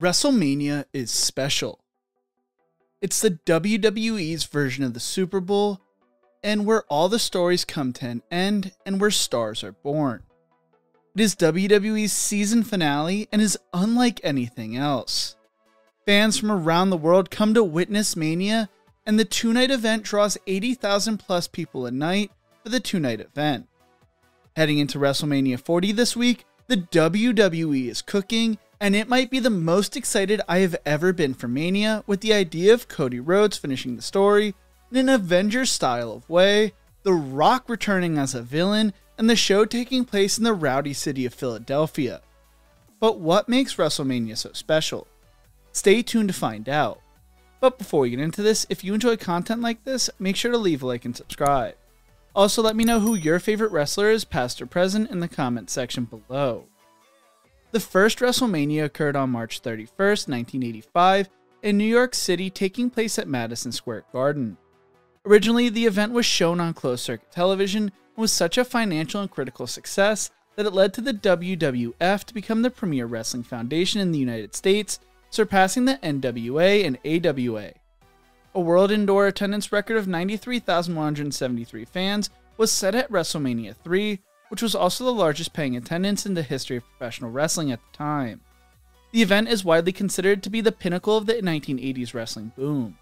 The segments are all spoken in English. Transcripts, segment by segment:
WrestleMania is special. It's the WWE's version of the Super Bowl, and where all the stories come to an end and where stars are born. It is WWE's season finale and is unlike anything else. Fans from around the world come to witness Mania, and the two-night event draws 80,000 plus people a night for the two-night event. Heading into WrestleMania 40 this week, the WWE is cooking, and it might be the most excited I have ever been for Mania, with the idea of Cody Rhodes finishing the story in an Avengers-style of way, The Rock returning as a villain, and the show taking place in the rowdy city of Philadelphia. But what makes WrestleMania so special? Stay tuned to find out. But before we get into this, if you enjoy content like this, make sure to leave a like and subscribe. Also, let me know who your favorite wrestler is, past or present, in the comment section below. The first WrestleMania occurred on March 31st, 1985, in New York City, taking place at Madison Square Garden. Originally, the event was shown on closed-circuit television and was such a financial and critical success that it led to the WWF to become the premier wrestling foundation in the United States, surpassing the NWA and AWA. A world indoor attendance record of 93,173 fans was set at WrestleMania 3, which was also the largest paying attendance in the history of professional wrestling at the time. The event is widely considered to be the pinnacle of the 1980s wrestling boom.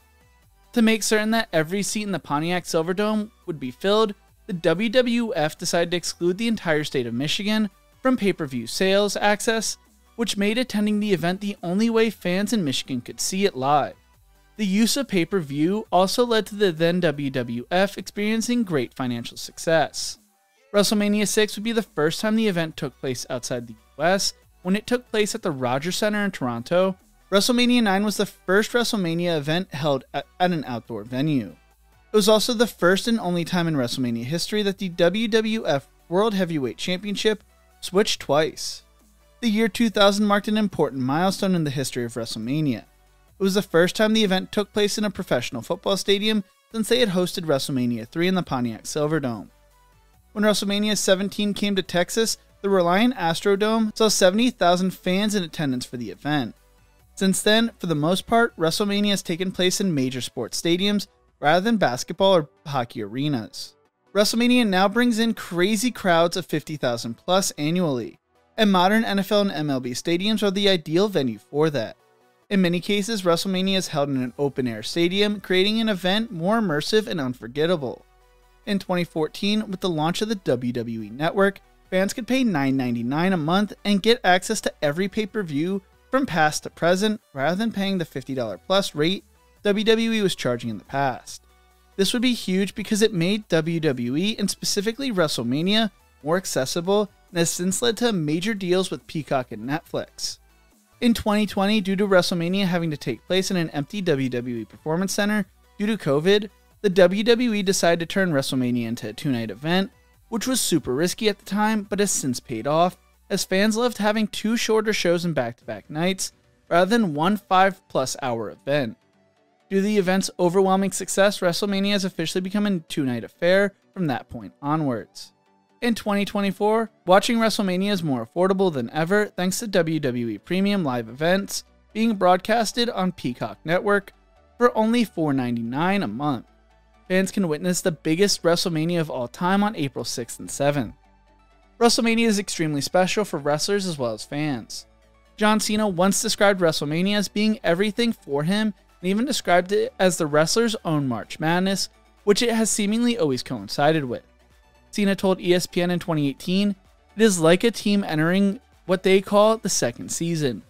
To make certain that every seat in the Pontiac Silverdome would be filled, the WWF decided to exclude the entire state of Michigan from pay-per-view sales access, which made attending the event the only way fans in Michigan could see it live. The use of pay-per-view also led to the then WWF experiencing great financial success. WrestleMania 6 would be the first time the event took place outside the US, when it took place at the Rogers Center in Toronto. WrestleMania 9 was the first WrestleMania event held at an outdoor venue. It was also the first and only time in WrestleMania history that the WWF World Heavyweight Championship switched twice. The year 2000 marked an important milestone in the history of WrestleMania. It was the first time the event took place in a professional football stadium since they had hosted WrestleMania 3 in the Pontiac Silverdome. When WrestleMania 17 came to Texas, the Reliant Astrodome saw 70,000 fans in attendance for the event. Since then, for the most part, WrestleMania has taken place in major sports stadiums rather than basketball or hockey arenas. WrestleMania now brings in crazy crowds of 50,000 plus annually, and modern NFL and MLB stadiums are the ideal venue for that. In many cases, WrestleMania is held in an open-air stadium, creating an event more immersive and unforgettable. In 2014, with the launch of the WWE Network, fans could pay $9.99 a month and get access to every pay-per-view from past to present, rather than paying the $50 plus rate WWE was charging in the past. This would be huge because it made WWE, and specifically WrestleMania, more accessible, and has since led to major deals with Peacock and Netflix. In 2020, due to WrestleMania having to take place in an empty WWE Performance Center due to COVID, the WWE decided to turn WrestleMania into a two-night event, which was super risky at the time, but has since paid off, as fans loved having two shorter shows in back-to-back nights, rather than one 5+ hour event. Due to the event's overwhelming success, WrestleMania has officially become a two-night affair from that point onwards. In 2024, watching WrestleMania is more affordable than ever thanks to WWE Premium Live events being broadcasted on Peacock Network for only $4.99 a month. Fans can witness the biggest WrestleMania of all time on April 6th and 7th. WrestleMania is extremely special for wrestlers as well as fans. John Cena once described WrestleMania as being everything for him, and even described it as the wrestler's own March Madness, which it has seemingly always coincided with. Cena told ESPN in 2018, "It is like a team entering what they call the second season.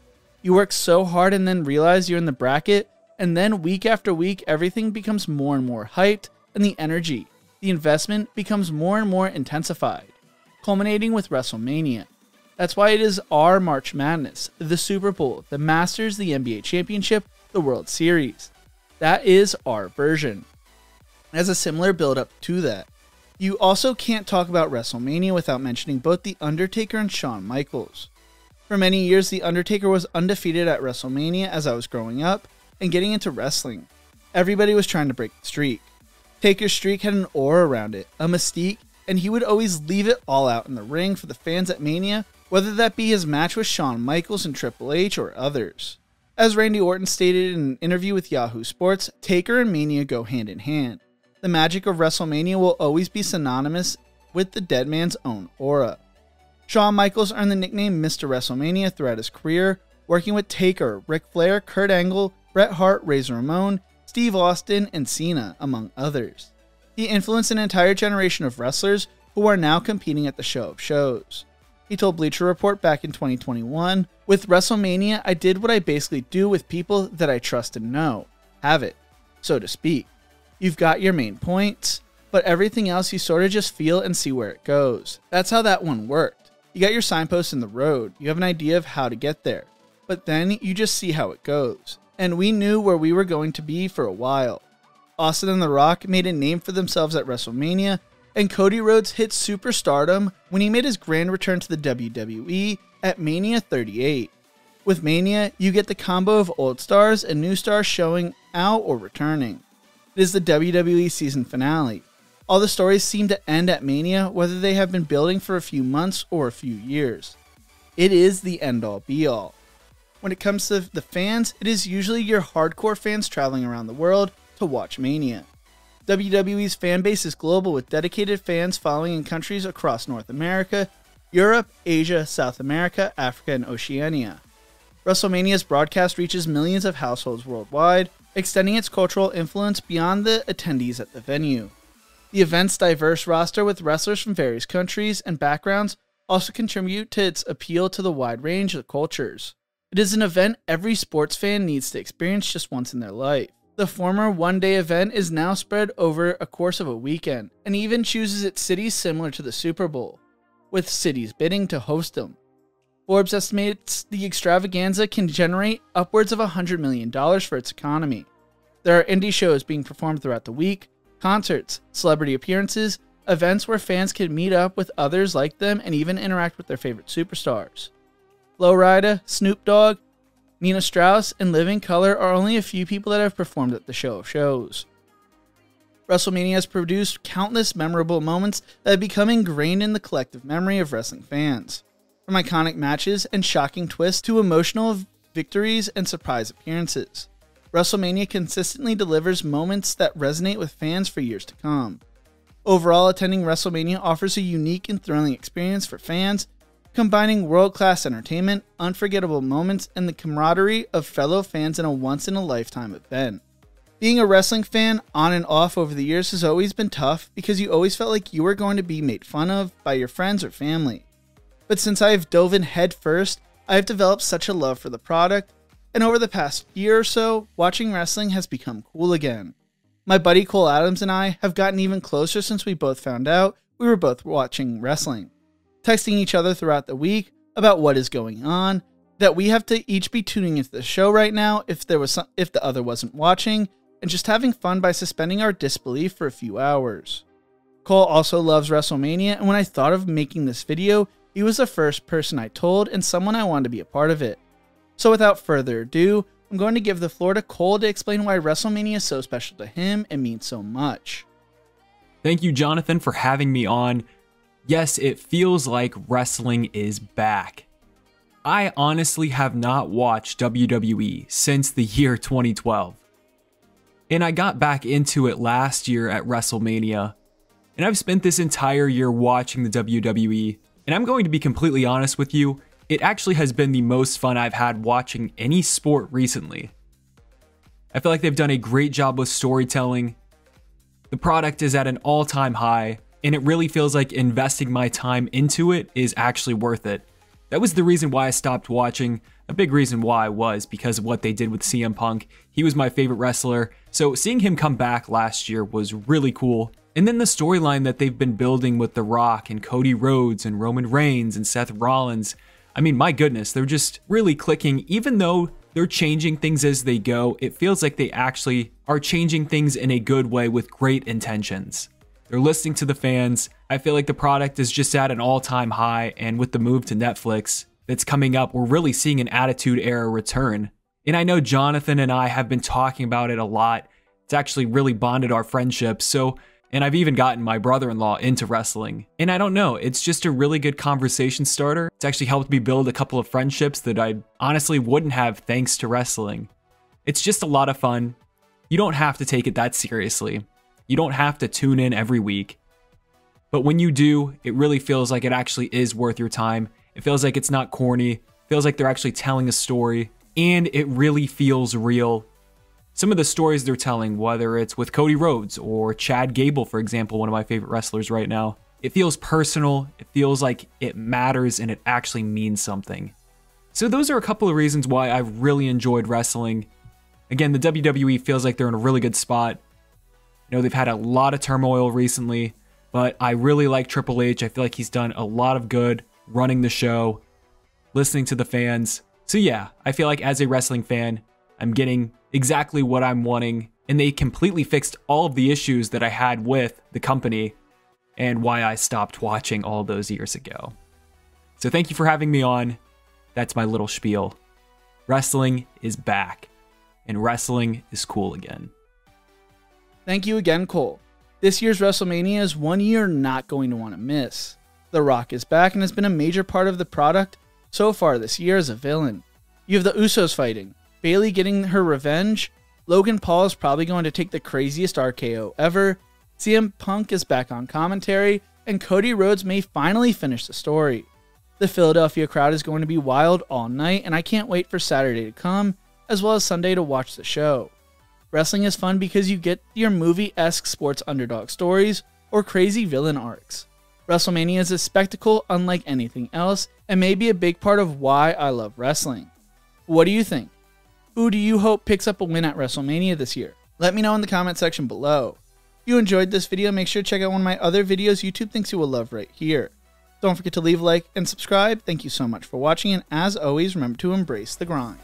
You work so hard and then realize you're in the bracket, and then week after week everything becomes more and more hyped, and the energy, the investment becomes more and more intensified, culminating with WrestleMania. That's why it is our March Madness, the Super Bowl, the Masters, the NBA Championship, the World Series. That is our version." It has a similar build-up to that. You also can't talk about WrestleMania without mentioning both The Undertaker and Shawn Michaels. For many years, The Undertaker was undefeated at WrestleMania as I was growing up and getting into wrestling. Everybody was trying to break the streak. Taker's streak had an aura around it, a mystique, and he would always leave it all out in the ring for the fans at Mania, whether that be his match with Shawn Michaels and Triple H or others. As Randy Orton stated in an interview with Yahoo Sports, Taker and Mania go hand in hand. The magic of WrestleMania will always be synonymous with the dead man's own aura. Shawn Michaels earned the nickname Mr. WrestleMania throughout his career, working with Taker, Ric Flair, Kurt Angle, Bret Hart, Razor Ramon, Steve Austin, and Cena, among others. He influenced an entire generation of wrestlers who are now competing at the show of shows. He told Bleacher Report back in 2021, "With WrestleMania, I did what I basically do with people that I trust and know. Have it, so to speak. You've got your main points, but everything else you sort of just feel and see where it goes. That's how that one worked. You got your signposts in the road, you have an idea of how to get there, but then you just see how it goes. And we knew where we were going to be for a while. Austin and The Rock made a name for themselves at WrestleMania, and Cody Rhodes hit superstardom when he made his grand return to the WWE at Mania 38. With Mania, you get the combo of old stars and new stars showing out or returning. It is the WWE season finale. All the stories seem to end at Mania, whether they have been building for a few months or a few years. It is the end-all be-all. When it comes to the fans, it is usually your hardcore fans traveling around the world to watch Mania. WWE's fan base is global, with dedicated fans following in countries across North America, Europe, Asia, South America, Africa, and Oceania. WrestleMania's broadcast reaches millions of households worldwide, extending its cultural influence beyond the attendees at the venue. The event's diverse roster with wrestlers from various countries and backgrounds also contribute to its appeal to the wide range of cultures. It is an event every sports fan needs to experience just once in their life. The former one-day event is now spread over a course of a weekend, and even chooses its cities similar to the Super Bowl, with cities bidding to host them. Forbes estimates the extravaganza can generate upwards of $100 million for its economy. There are indie shows being performed throughout the week, concerts, celebrity appearances, events where fans can meet up with others like them and even interact with their favorite superstars. Flo Rida, Snoop Dogg, Nina Strauss, and Living Colour are only a few people that have performed at the show of shows. WrestleMania has produced countless memorable moments that have become ingrained in the collective memory of wrestling fans. From iconic matches and shocking twists to emotional victories and surprise appearances, WrestleMania consistently delivers moments that resonate with fans for years to come. Overall, attending WrestleMania offers a unique and thrilling experience for fans, combining world-class entertainment, unforgettable moments, and the camaraderie of fellow fans in a once-in-a-lifetime event. Being a wrestling fan on and off over the years has always been tough because you always felt like you were going to be made fun of by your friends or family. But since I have dove in head first, I have developed such a love for the product, and over the past year or so, watching wrestling has become cool again. My buddy Cole Adams and I have gotten even closer since we both found out we were both watching wrestling, texting each other throughout the week about what is going on, that we have to each be tuning into the show right now if the other wasn't watching, and just having fun by suspending our disbelief for a few hours. Cole also loves WrestleMania, and when I thought of making this video, he was the first person I told and someone I wanted to be a part of it. So without further ado, I'm going to give the floor to Cole to explain why WrestleMania is so special to him and means so much. Thank you, Jonathan, for having me on. Yes, it feels like wrestling is back. I honestly have not watched WWE since the year 2012. And I got back into it last year at WrestleMania. And I've spent this entire year watching the WWE. And I'm going to be completely honest with you, it actually has been the most fun I've had watching any sport recently. I feel like they've done a great job with storytelling. The product is at an all-time high, and it really feels like investing my time into it is actually worth it. That was the reason why I stopped watching. A big reason why was because of what they did with CM Punk. He was my favorite wrestler, so seeing him come back last year was really cool. And then the storyline that they've been building with The Rock and Cody Rhodes and Roman Reigns and Seth Rollins, I mean, my goodness, they're just really clicking. Even though they're changing things as they go, it feels like they actually are changing things in a good way with great intentions. They're listening to the fans. I feel like the product is just at an all-time high, and with the move to Netflix that's coming up, we're really seeing an Attitude Era return. And I know Jonathan and I have been talking about it a lot. It's actually really bonded our friendship. So And I've even gotten my brother-in-law into wrestling. And I don't know, it's just a really good conversation starter. It's actually helped me build a couple of friendships that I honestly wouldn't have thanks to wrestling. It's just a lot of fun. You don't have to take it that seriously. You don't have to tune in every week. But when you do, it really feels like it actually is worth your time. It feels like it's not corny. It feels like they're actually telling a story. And it really feels real. Some of the stories they're telling, whether it's with Cody Rhodes or Chad Gable, for example, one of my favorite wrestlers right now, it feels personal, it feels like it matters, and it actually means something. So those are a couple of reasons why I've really enjoyed wrestling. Again, the WWE feels like they're in a really good spot. You know, they've had a lot of turmoil recently, but I really like Triple H. I feel like he's done a lot of good running the show, listening to the fans. So yeah, I feel like as a wrestling fan, I'm getting exactly what I'm wanting, and they completely fixed all of the issues that I had with the company and why I stopped watching all those years ago. So thank you for having me on. That's my little spiel. Wrestling is back, and wrestling is cool again. Thank you again, Cole. This year's WrestleMania is one you're not going to want to miss. The Rock is back and has been a major part of the product so far this year as a villain. You have the Usos fighting, Bayley getting her revenge, Logan Paul is probably going to take the craziest RKO ever, CM Punk is back on commentary, and Cody Rhodes may finally finish the story. The Philadelphia crowd is going to be wild all night, and I can't wait for Saturday to come, as well as Sunday to watch the show. Wrestling is fun because you get your movie-esque sports underdog stories or crazy villain arcs. WrestleMania is a spectacle unlike anything else, and may be a big part of why I love wrestling. What do you think? Who do you hope picks up a win at WrestleMania this year? Let me know in the comment section below. If you enjoyed this video, make sure to check out one of my other videos YouTube thinks you will love right here. Don't forget to leave a like and subscribe. Thank you so much for watching, and as always, remember to embrace the grind.